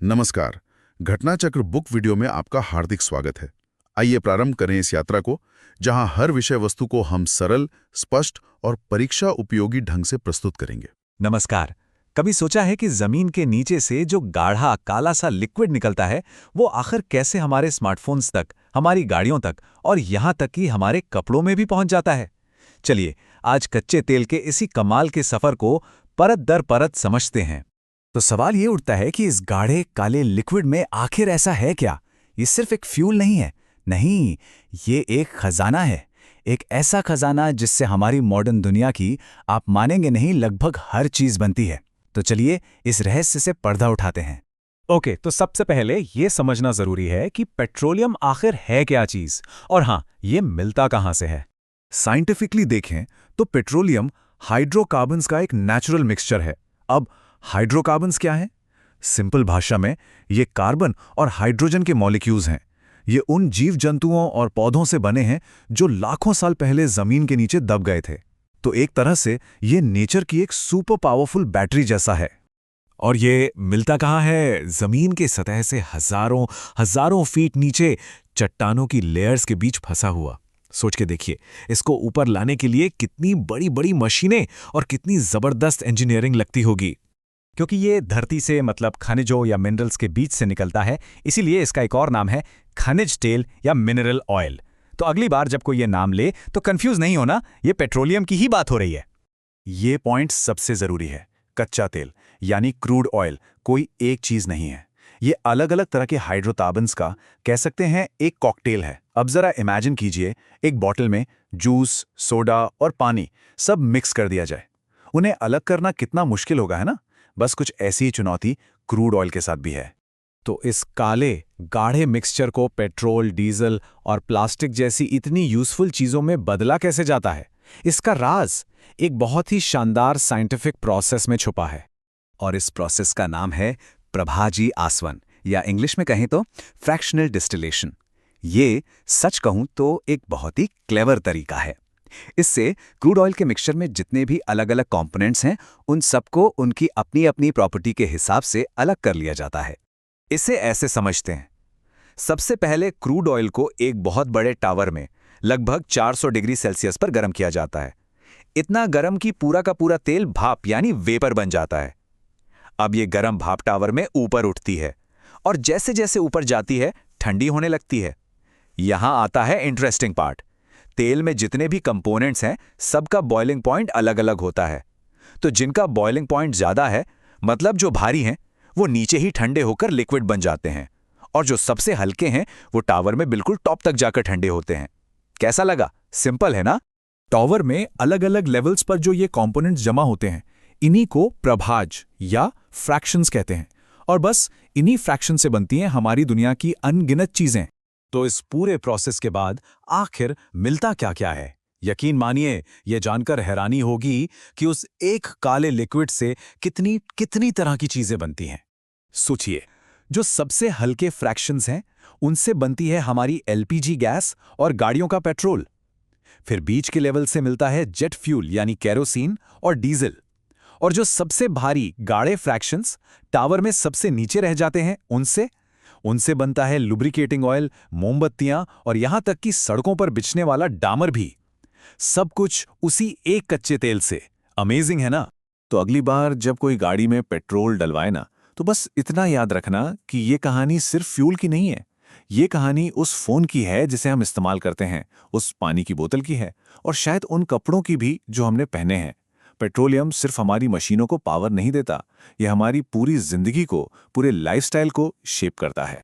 नमस्कार। घटना चक्र बुक वीडियो में आपका हार्दिक स्वागत है। आइए प्रारंभ करें इस यात्रा को, जहां हर विषय वस्तु को हम सरल, स्पष्ट और परीक्षा उपयोगी ढंग से प्रस्तुत करेंगे। नमस्कार। कभी सोचा है कि जमीन के नीचे से जो गाढ़ा काला सा लिक्विड निकलता है वो आखिर कैसे हमारे स्मार्टफोन्स तक, हमारी गाड़ियों तक और यहाँ तक कि हमारे कपड़ों में भी पहुंच जाता है? चलिए आज कच्चे तेल के इसी कमाल के सफर को परत दर परत समझते हैं। तो सवाल ये उठता है कि इस गाढ़े काले लिक्विड में आखिर ऐसा है क्या? ये सिर्फ एक फ्यूल नहीं है। नहीं, ये एक खजाना है। एक ऐसा खजाना जिससे हमारी मॉडर्न दुनिया की, आप मानेंगे नहीं, लगभग हर चीज बनती है। तो चलिए इस रहस्य से पर्दा उठाते हैं। ओके, तो सबसे पहले ये समझना जरूरी है कि पेट्रोलियम आखिर है क्या चीज, और हाँ, ये मिलता कहाँ से है। साइंटिफिकली देखें तो पेट्रोलियम हाइड्रोकार्बन्स का एक नेचुरल मिक्सचर है। अब हाइड्रोकार्बन्स क्या है? सिंपल भाषा में ये कार्बन और हाइड्रोजन के मॉलिक्यूल्स हैं। ये उन जीव जंतुओं और पौधों से बने हैं जो लाखों साल पहले जमीन के नीचे दब गए थे। तो एक तरह से ये नेचर की एक सुपर पावरफुल बैटरी जैसा है। और ये मिलता कहाँ है? जमीन के सतह से हजारों हजारों फीट नीचे चट्टानों की लेयर्स के बीच फंसा हुआ। सोच के देखिए, इसको ऊपर लाने के लिए कितनी बड़ी बड़ी मशीनें और कितनी जबरदस्त इंजीनियरिंग लगती होगी। क्योंकि ये धरती से, मतलब खनिजों या मिनरल्स के बीच से निकलता है, इसीलिए इसका एक और नाम है खनिज तेल या मिनरल ऑयल। तो अगली बार जब कोई ये नाम ले तो कंफ्यूज नहीं होना, ये पेट्रोलियम की ही बात हो रही है। ये पॉइंट सबसे जरूरी है। कच्चा तेल यानी क्रूड ऑयल कोई एक चीज नहीं है। ये अलग अलग तरह के हाइड्रोकार्बन्स का, कह सकते हैं, एक कॉकटेल है। अब जरा इमेजिन कीजिए, एक बॉटल में जूस, सोडा और पानी सब मिक्स कर दिया जाए। उन्हें अलग करना कितना मुश्किल होगा, है ना? बस कुछ ऐसी ही चुनौती क्रूड ऑयल के साथ भी है। तो इस काले गाढ़े मिक्सचर को पेट्रोल, डीजल और प्लास्टिक जैसी इतनी यूजफुल चीजों में बदला कैसे जाता है? इसका राज एक बहुत ही शानदार साइंटिफिक प्रोसेस में छुपा है। और इस प्रोसेस का नाम है प्रभाजी आसवन, या इंग्लिश में कहें तो फ्रैक्शनल डिस्टिलेशन। ये सच कहूं तो एक बहुत ही क्लेवर तरीका है। इससे क्रूड ऑयल के मिक्सचर में जितने भी अलग अलग कंपोनेंट्स हैं, उन सबको उनकी अपनी अपनी प्रॉपर्टी के हिसाब से अलग कर लिया जाता है। इसे ऐसे समझते हैं, सबसे पहले क्रूड ऑयल को एक बहुत बड़े टावर में लगभग 400 डिग्री सेल्सियस पर गर्म किया जाता है। इतना गर्म कि पूरा का पूरा तेल भाप यानी वेपर बन जाता है। अब ये गर्म भाप टावर में ऊपर उठती है और जैसे जैसे ऊपर जाती है ठंडी होने लगती है। यहां आता है इंटरेस्टिंग पार्ट। तेल में जितने भी कंपोनेंट्स हैं, सबका बॉइलिंग पॉइंट अलग अलग होता है। तो जिनका बॉइलिंग पॉइंट ज्यादा है, मतलब जो भारी हैं, वो नीचे ही ठंडे होकर लिक्विड बन जाते हैं, और जो सबसे हल्के हैं वो टावर में बिल्कुल टॉप तक जाकर ठंडे होते हैं। कैसा लगा? सिंपल है ना? टावर में अलग अलग लेवल्स पर जो ये कंपोनेंट्स जमा होते हैं, इन्हीं को प्रभाज या फ्रैक्शंस कहते हैं। और बस इन्हीं फ्रैक्शन से बनती हैं हमारी दुनिया की अनगिनत चीजें। तो इस पूरे प्रोसेस के बाद आखिर मिलता क्या क्या है? यकीन मानिए, यह जानकर हैरानी होगी कि उस एक काले लिक्विड से कितनी कितनी तरह की चीजें बनती हैं। सोचिए, जो सबसे हल्के फ्रैक्शंस हैं, उनसे बनती है हमारी एलपीजी गैस और गाड़ियों का पेट्रोल। फिर बीच के लेवल से मिलता है जेट फ्यूल यानी केरोसिन और डीजल। और जो सबसे भारी गाढ़े फ्रैक्शंस टावर में सबसे नीचे रह जाते हैं, उनसे बनता है लुब्रिकेटिंग ऑयल, मोमबत्तियां और यहां तक कि सड़कों पर बिछने वाला डामर भी। सब कुछ उसी एक कच्चे तेल से। अमेजिंग है ना? तो अगली बार जब कोई गाड़ी में पेट्रोल डलवाए ना, तो बस इतना याद रखना कि ये कहानी सिर्फ फ्यूल की नहीं है। ये कहानी उस फोन की है जिसे हम इस्तेमाल करते हैं, उस पानी की बोतल की है, और शायद उन कपड़ों की भी जो हमने पहने हैं। पेट्रोलियम सिर्फ हमारी मशीनों को पावर नहीं देता, यह हमारी पूरी जिंदगी को, पूरे लाइफस्टाइल को शेप करता है।